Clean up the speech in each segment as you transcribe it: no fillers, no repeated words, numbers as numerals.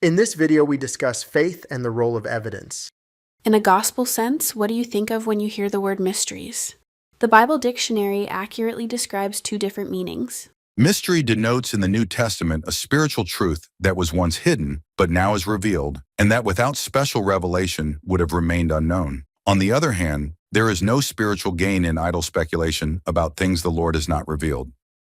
In this video, we discuss faith and the role of evidence. In a gospel sense, what do you think of when you hear the word mysteries? The Bible dictionary accurately describes two different meanings. Mystery denotes in the New Testament a spiritual truth that was once hidden, but now is revealed, and that without special revelation would have remained unknown. On the other hand, there is no spiritual gain in idle speculation about things the Lord has not revealed.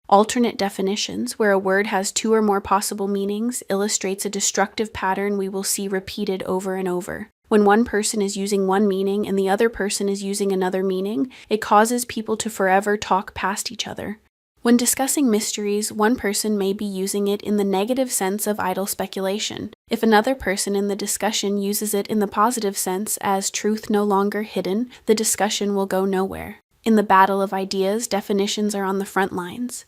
Alternate definitions, where a word has two or more possible meanings, illustrates a destructive pattern we will see repeated over and over. When one person is using one meaning and the other person is using another meaning, it causes people to forever talk past each other. When discussing mysteries, one person may be using it in the negative sense of idle speculation. If another person in the discussion uses it in the positive sense as truth no longer hidden, the discussion will go nowhere. In the battle of ideas, definitions are on the front lines.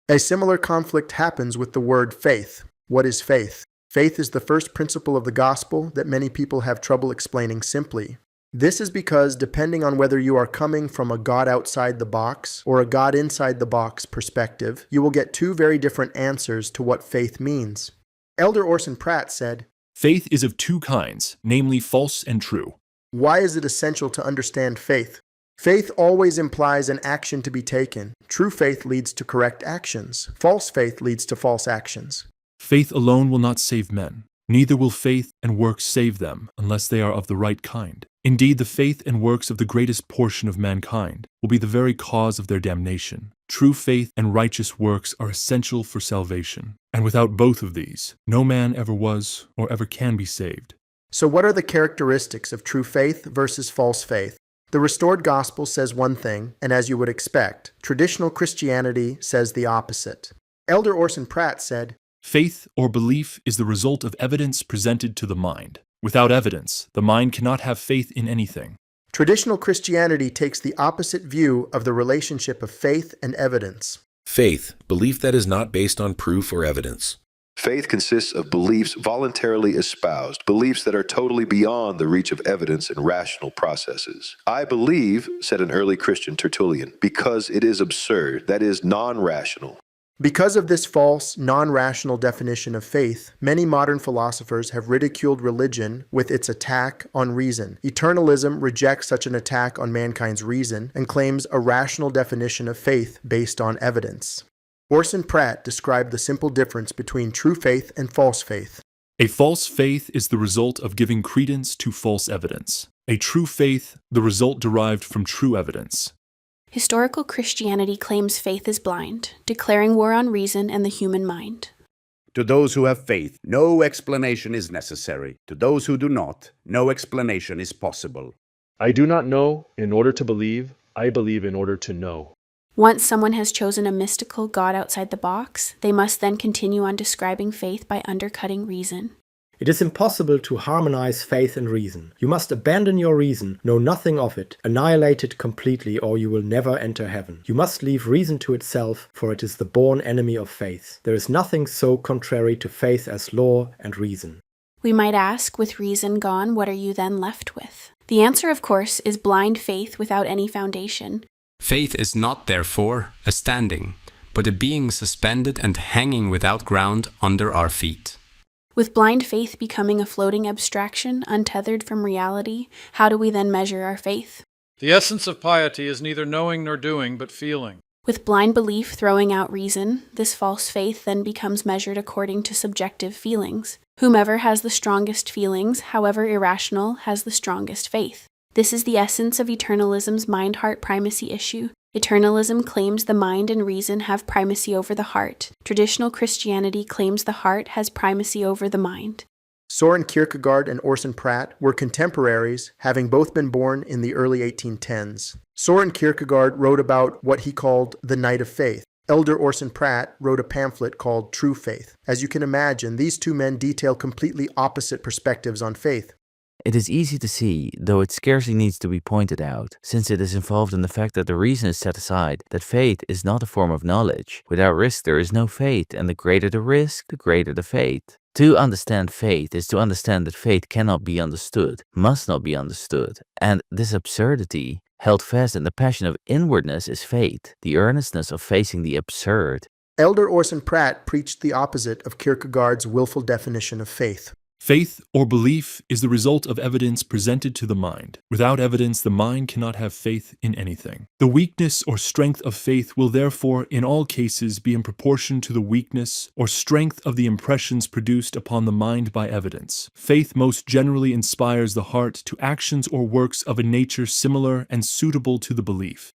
A similar conflict happens with the word faith. What is faith? Faith is the first principle of the gospel that many people have trouble explaining simply. This is because, depending on whether you are coming from a God outside the box or a God inside the box perspective, you will get two very different answers to what faith means. Elder Orson Pratt said, Faith is of two kinds, namely false and true. "Why is it essential to understand faith? Faith always implies an action to be taken. True faith leads to correct actions. False faith leads to false actions. Faith alone will not save men. Neither will faith and works save them unless they are of the right kind. Indeed, the faith and works of the greatest portion of mankind will be the very cause of their damnation. True faith and righteous works are essential for salvation, and without both of these, no man ever was or ever can be saved." So what are the characteristics of true faith versus false faith? The restored gospel says one thing, and as you would expect, traditional Christianity says the opposite. Elder Orson Pratt said, Faith or belief is the result of evidence presented to the mind. Without evidence, the mind cannot have faith in anything. traditional Christianity takes the opposite view of the relationship of faith and evidence. Faith, belief that is not based on proof or evidence. Faith consists of beliefs voluntarily espoused, beliefs that are totally beyond the reach of evidence and rational processes. "I believe," said an early Christian Tertullian, "because it is absurd, that is, non-rational." Because of this false, non-rational definition of faith, many modern philosophers have ridiculed religion with its attack on reason. Eternalism rejects such an attack on mankind's reason and claims a rational definition of faith based on evidence. Orson Pratt described the simple difference between true faith and false faith. A false faith is the result of giving credence to false evidence. A true faith, the result derived from true evidence. Historical Christianity claims faith is blind, declaring war on reason and the human mind. To those who have faith, no explanation is necessary. To those who do not, no explanation is possible. I do not know in order to believe, I believe in order to know. Once someone has chosen a mystical God outside the box, they must then continue on describing faith by undercutting reason. It is impossible to harmonize faith and reason. You must abandon your reason, know nothing of it, annihilate it completely, or you will never enter heaven. You must leave reason to itself, for it is the born enemy of faith. There is nothing so contrary to faith as law and reason. We might ask, with reason gone, what are you then left with? The answer, of course, is blind faith without any foundation. Faith is not, therefore, a standing, but a being suspended and hanging without ground under our feet. With blind faith becoming a floating abstraction, untethered from reality, how do we then measure our faith? The essence of piety is neither knowing nor doing, but feeling. With blind belief throwing out reason, this false faith then becomes measured according to subjective feelings. Whomever has the strongest feelings, however irrational, has the strongest faith. This is the essence of eternalism's mind-heart primacy issue. Eternalism claims the mind and reason have primacy over the heart. Traditional Christianity claims the heart has primacy over the mind. Soren Kierkegaard and Orson Pratt were contemporaries, having both been born in the early 1810s. Soren Kierkegaard wrote about what he called the Night of Faith. Elder Orson Pratt wrote a pamphlet called True Faith. As you can imagine, these two men detail completely opposite perspectives on faith. It is easy to see, though it scarcely needs to be pointed out, since it is involved in the fact that the reason is set aside, that faith is not a form of knowledge. Without risk there is no faith, and the greater the risk, the greater the faith. To understand faith is to understand that faith cannot be understood, must not be understood, and this absurdity, held fast in the passion of inwardness, is faith, the earnestness of facing the absurd. Elder Orson Pratt preached the opposite of Kierkegaard's willful definition of faith. Faith or belief is the result of evidence presented to the mind. Without evidence, the mind cannot have faith in anything. The weakness or strength of faith will therefore, in all cases, be in proportion to the weakness or strength of the impressions produced upon the mind by evidence. Faith most generally inspires the heart to actions or works of a nature similar and suitable to the belief.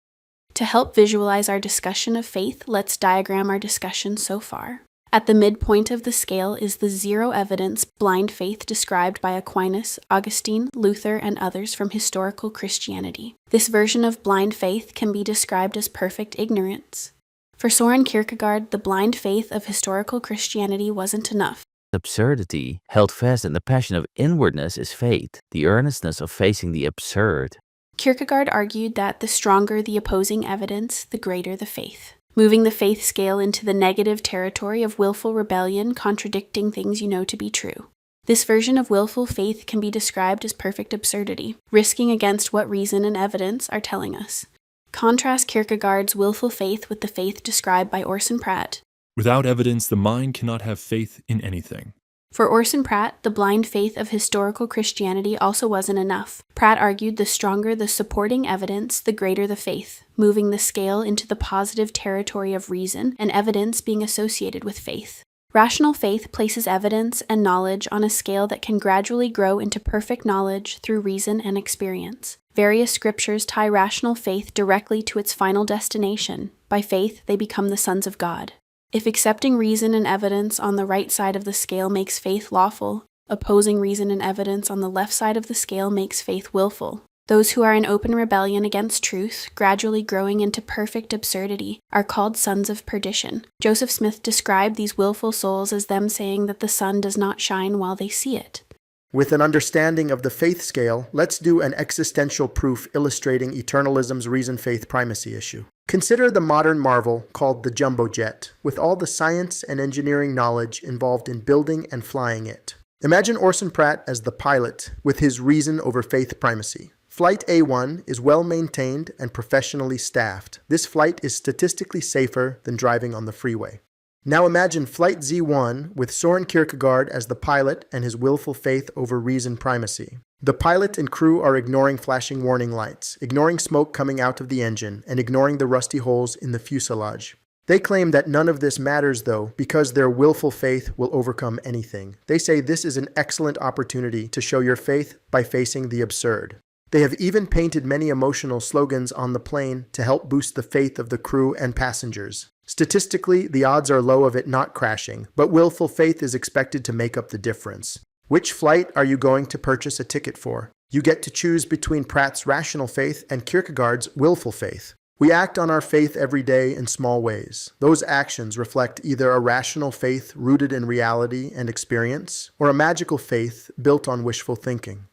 To help visualize our discussion of faith, let's diagram our discussion so far. At the midpoint of the scale is the zero evidence blind faith described by Aquinas, Augustine, Luther, and others from historical Christianity. This version of blind faith can be described as perfect ignorance. For Soren Kierkegaard, the blind faith of historical Christianity wasn't enough. Absurdity, held fast in the passion of inwardness, is faith, the earnestness of facing the absurd. Kierkegaard argued that the stronger the opposing evidence, the greater the faith, moving the faith scale into the negative territory of willful rebellion, contradicting things you know to be true. This version of willful faith can be described as perfect absurdity, risking against what reason and evidence are telling us. Contrast Kierkegaard's willful faith with the faith described by Orson Pratt. Without evidence, the mind cannot have faith in anything. For Orson Pratt, the blind faith of historical Christianity also wasn't enough. Pratt argued the stronger the supporting evidence, the greater the faith, moving the scale into the positive territory of reason and evidence being associated with faith. Rational faith places evidence and knowledge on a scale that can gradually grow into perfect knowledge through reason and experience. Various scriptures tie rational faith directly to its final destination. By faith, they become the sons of God. If accepting reason and evidence on the right side of the scale makes faith lawful, opposing reason and evidence on the left side of the scale makes faith willful. Those who are in open rebellion against truth, gradually growing into perfect absurdity, are called sons of perdition. Joseph Smith described these willful souls as them saying that the sun does not shine while they see it. With an understanding of the faith scale, let's do an existential proof illustrating eternalism's reason-faith primacy issue. Consider the modern marvel called the jumbo jet, with all the science and engineering knowledge involved in building and flying it. Imagine Orson Pratt as the pilot, with his reason over faith primacy. Flight A1 is well maintained and professionally staffed. This flight is statistically safer than driving on the freeway. Now imagine Flight Z1 with Soren Kierkegaard as the pilot and his willful faith over reason primacy. The pilot and crew are ignoring flashing warning lights, ignoring smoke coming out of the engine, and ignoring the rusty holes in the fuselage. They claim that none of this matters, though, because their willful faith will overcome anything. They say this is an excellent opportunity to show your faith by facing the absurd. They have even painted many emotional slogans on the plane to help boost the faith of the crew and passengers. Statistically, the odds are low of it not crashing, but willful faith is expected to make up the difference. Which flight are you going to purchase a ticket for? You get to choose between Pratt's rational faith and Kierkegaard's willful faith. We act on our faith every day in small ways. Those actions reflect either a rational faith rooted in reality and experience, or a magical faith built on wishful thinking.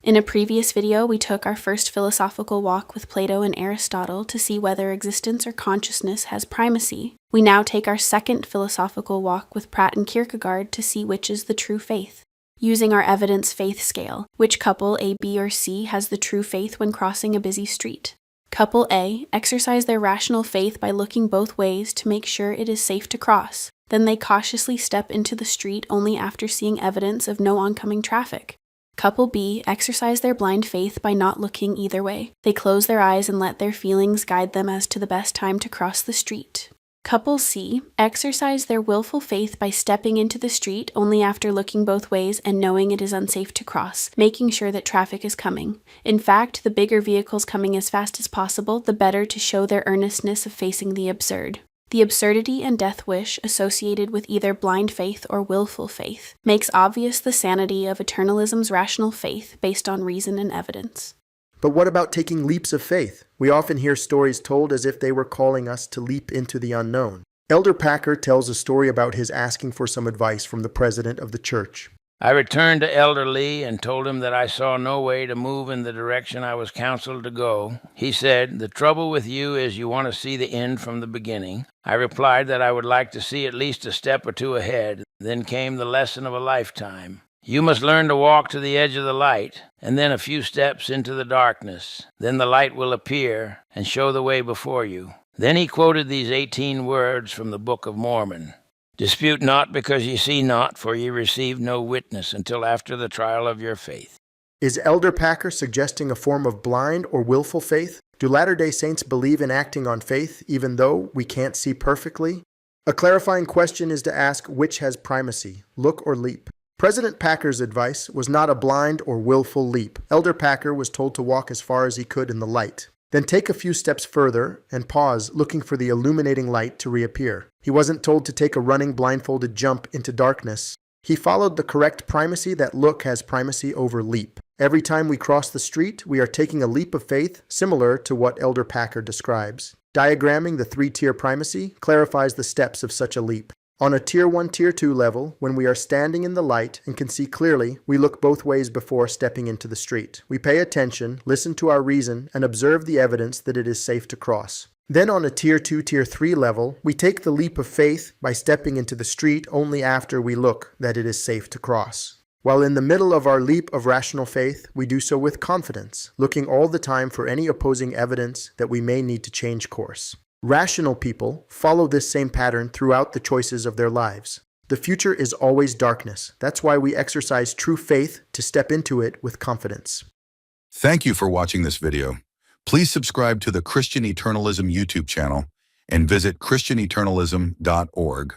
In a previous video, we took our first philosophical walk with Plato and Aristotle to see whether existence or consciousness has primacy. We now take our second philosophical walk with Pratt and Kierkegaard to see which is the true faith. Using our evidence faith scale, which couple A, B, or C has the true faith when crossing a busy street? Couple A exercise their rational faith by looking both ways to make sure it is safe to cross. Then they cautiously step into the street only after seeing evidence of no oncoming traffic. Couple B exercise their blind faith by not looking either way. They close their eyes and let their feelings guide them as to the best time to cross the street. Couple C exercise their willful faith by stepping into the street only after looking both ways and knowing it is unsafe to cross, making sure that traffic is coming. In fact, the bigger vehicles coming as fast as possible, the better to show their earnestness of facing the absurd. The absurdity and death wish associated with either blind faith or willful faith makes obvious the sanity of eternalism's rational faith based on reason and evidence. But what about taking leaps of faith? We often hear stories told as if they were calling us to leap into the unknown. Elder Packer tells a story about his asking for some advice from the president of the church. I returned to Elder Lee and told him that I saw no way to move in the direction I was counseled to go. He said, "The trouble with you is you want to see the end from the beginning." I replied that I would like to see at least a step or two ahead. Then came the lesson of a lifetime. You must learn to walk to the edge of the light, and then a few steps into the darkness. Then the light will appear and show the way before you. Then he quoted these 18 words from the Book of Mormon. Dispute not because ye see not, for ye receive no witness until after the trial of your faith. Is Elder Packer suggesting a form of blind or willful faith? Do Latter-day Saints believe in acting on faith even though we can't see perfectly? A clarifying question is to ask which has primacy, look or leap. President Packer's advice was not a blind or willful leap. Elder Packer was told to walk as far as he could in the light. Then take a few steps further and pause, looking for the illuminating light to reappear. He wasn't told to take a running blindfolded jump into darkness. He followed the correct primacy that look has primacy over leap. Every time we cross the street, we are taking a leap of faith similar to what Elder Packer describes. Diagramming the three-tier primacy clarifies the steps of such a leap. On a Tier 1, Tier 2 level, when we are standing in the light and can see clearly, we look both ways before stepping into the street. We pay attention, listen to our reason, and observe the evidence that it is safe to cross. Then on a Tier 2, Tier 3 level, we take the leap of faith by stepping into the street only after we look that it is safe to cross. While in the middle of our leap of rational faith, we do so with confidence, looking all the time for any opposing evidence that we may need to change course. Rational people follow this same pattern throughout the choices of their lives. The future is always darkness. That's why we exercise true faith to step into it with confidence. Thank you for watching this video. Please subscribe to the Christian Eternalism YouTube channel and visit christianeternalism.org.